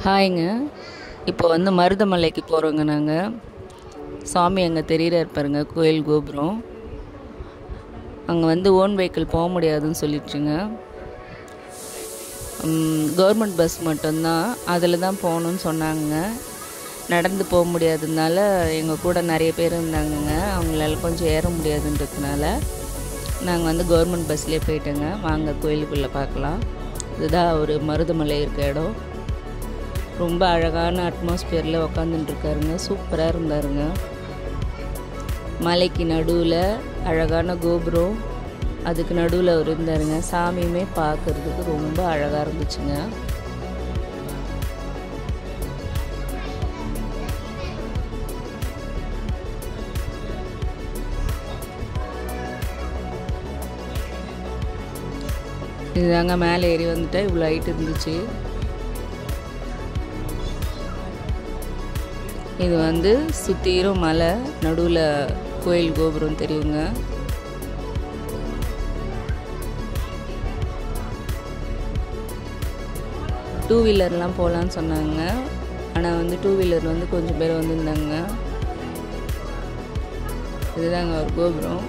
ஹாய்ங்க. இப்போ வந்து மருதமலைக்கு போகிறோங்க நாங்கள். சாமி அங்கே தெரிகிறார் பாருங்க, கோயில் கோபுரம். அங்கே வந்து ஓன் வெஹிக்கிள் போக முடியாதுன்னு சொல்லிட்டுருங்க. கவர்மெண்ட் பஸ் மட்டும்தான், அதில் தான் போகணுன்னு சொன்னாங்க. நடந்து போக முடியாததுனால எங்கள் கூட நிறைய பேர் இருந்தாங்கங்க. அவங்களால கொஞ்சம் ஏற முடியாதுன்றதுனால நாங்கள் வந்து கவர்மெண்ட் பஸ்லேயே போயிட்டோங்க. வாங்க கோயிலுக்குள்ளே பார்க்கலாம். இதுதான் ஒரு மருதமலை இருக்க இடம். ரொம்ப அழகான அட்மாஸ்பியரில் உக்காந்துட்டுருக்காருங்க. சூப்பராக இருந்தாருங்க. மலைக்கு நடுவில் அழகான கோபுரம், அதுக்கு நடுவில் அவர் இருந்தாருங்க. சாமியுமே பார்க்குறதுக்கு ரொம்ப அழகாக இருந்துச்சுங்க. இதுதாங்க மேலே ஏறி வந்துட்டா இவ்வளோ ஹைட் இருந்துச்சு. இது வந்து சுற்றிரும் மலை, நடுவில் கோயில் கோபுரம் தெரியுங்க. டூ வீலர்லாம் போகலான்னு சொன்னாங்க. ஆனால் வந்து டூ வீலர் வந்து கொஞ்சம் பேர் வந்துருந்தாங்க. இதுதாங்க ஒரு கோபுரம்.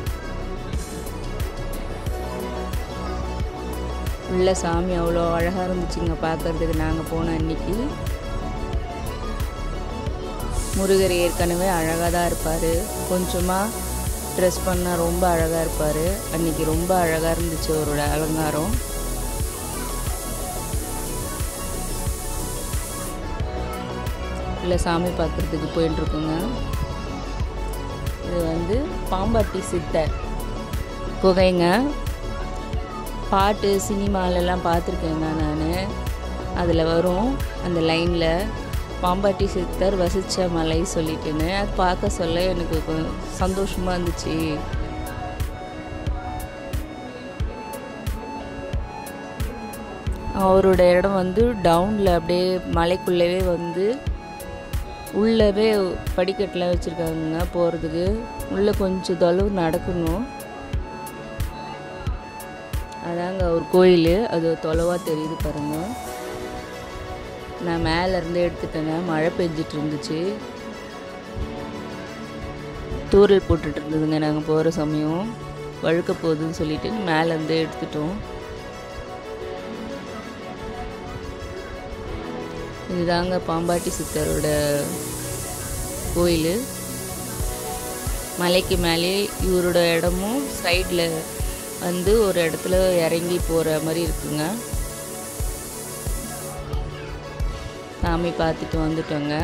உள்ள சாமி அவ்வளோ அழகாக இருந்துச்சுங்க பார்க்குறதுக்கு. நாங்கள் போன அன்னைக்கு முருகர் ஏற்கனவே அழகாக தான் இருப்பார். கொஞ்சமாக ட்ரெஸ் பண்ணால் ரொம்ப அழகாக இருப்பார். அன்றைக்கி ரொம்ப அழகாக இருந்துச்சு அவரோட அலங்காரம். இல்லை சாமி பார்க்குறதுக்கு போயிட்டுருக்குங்க. இது வந்து பாம்பாட்டி சித்தர் குகைங்க. பாட்டு சினிமாலெல்லாம் பார்த்துருக்கேங்க நான். அதில் வரும் அந்த லைனில் பாம்பாட்டி சித்தர் வசித்த மலை சொல்லிட்டுன்னு. அது பார்க்க சொல்ல எனக்கு சந்தோஷமாக இருந்துச்சு. அவரோட இடம் வந்து டவுனில் அப்படியே மலைக்குள்ளவே வந்து உள்ளவே படிக்கட்டெலாம் வச்சுருக்காங்க போகிறதுக்கு. உள்ளே கொஞ்சம் தொலைவு நடக்கணும். அதாங்க ஒரு கோயில், அது தொலைவாக தெரியுது பாருங்கள். நான் மேலேருந்து எடுத்துட்டேங்க. மழை பெஞ்சிட்டு இருந்துச்சு, தூரல் போட்டுட்டு இருந்ததுங்க. நாங்கள் போகிற சமயம் வழுக்க போகுதுன்னு சொல்லிட்டு மேலேருந்து எடுத்துட்டோம். இதுதாங்க பாம்பாட்டி சித்தரோட கோயில். மலைக்கு மேலே இவரோட இடமும் சைடில் வந்து ஒரு இடத்துல இறங்கி போகிற மாதிரி இருக்குங்க. சாமி பார்த்துட்டு வந்துட்டோங்க.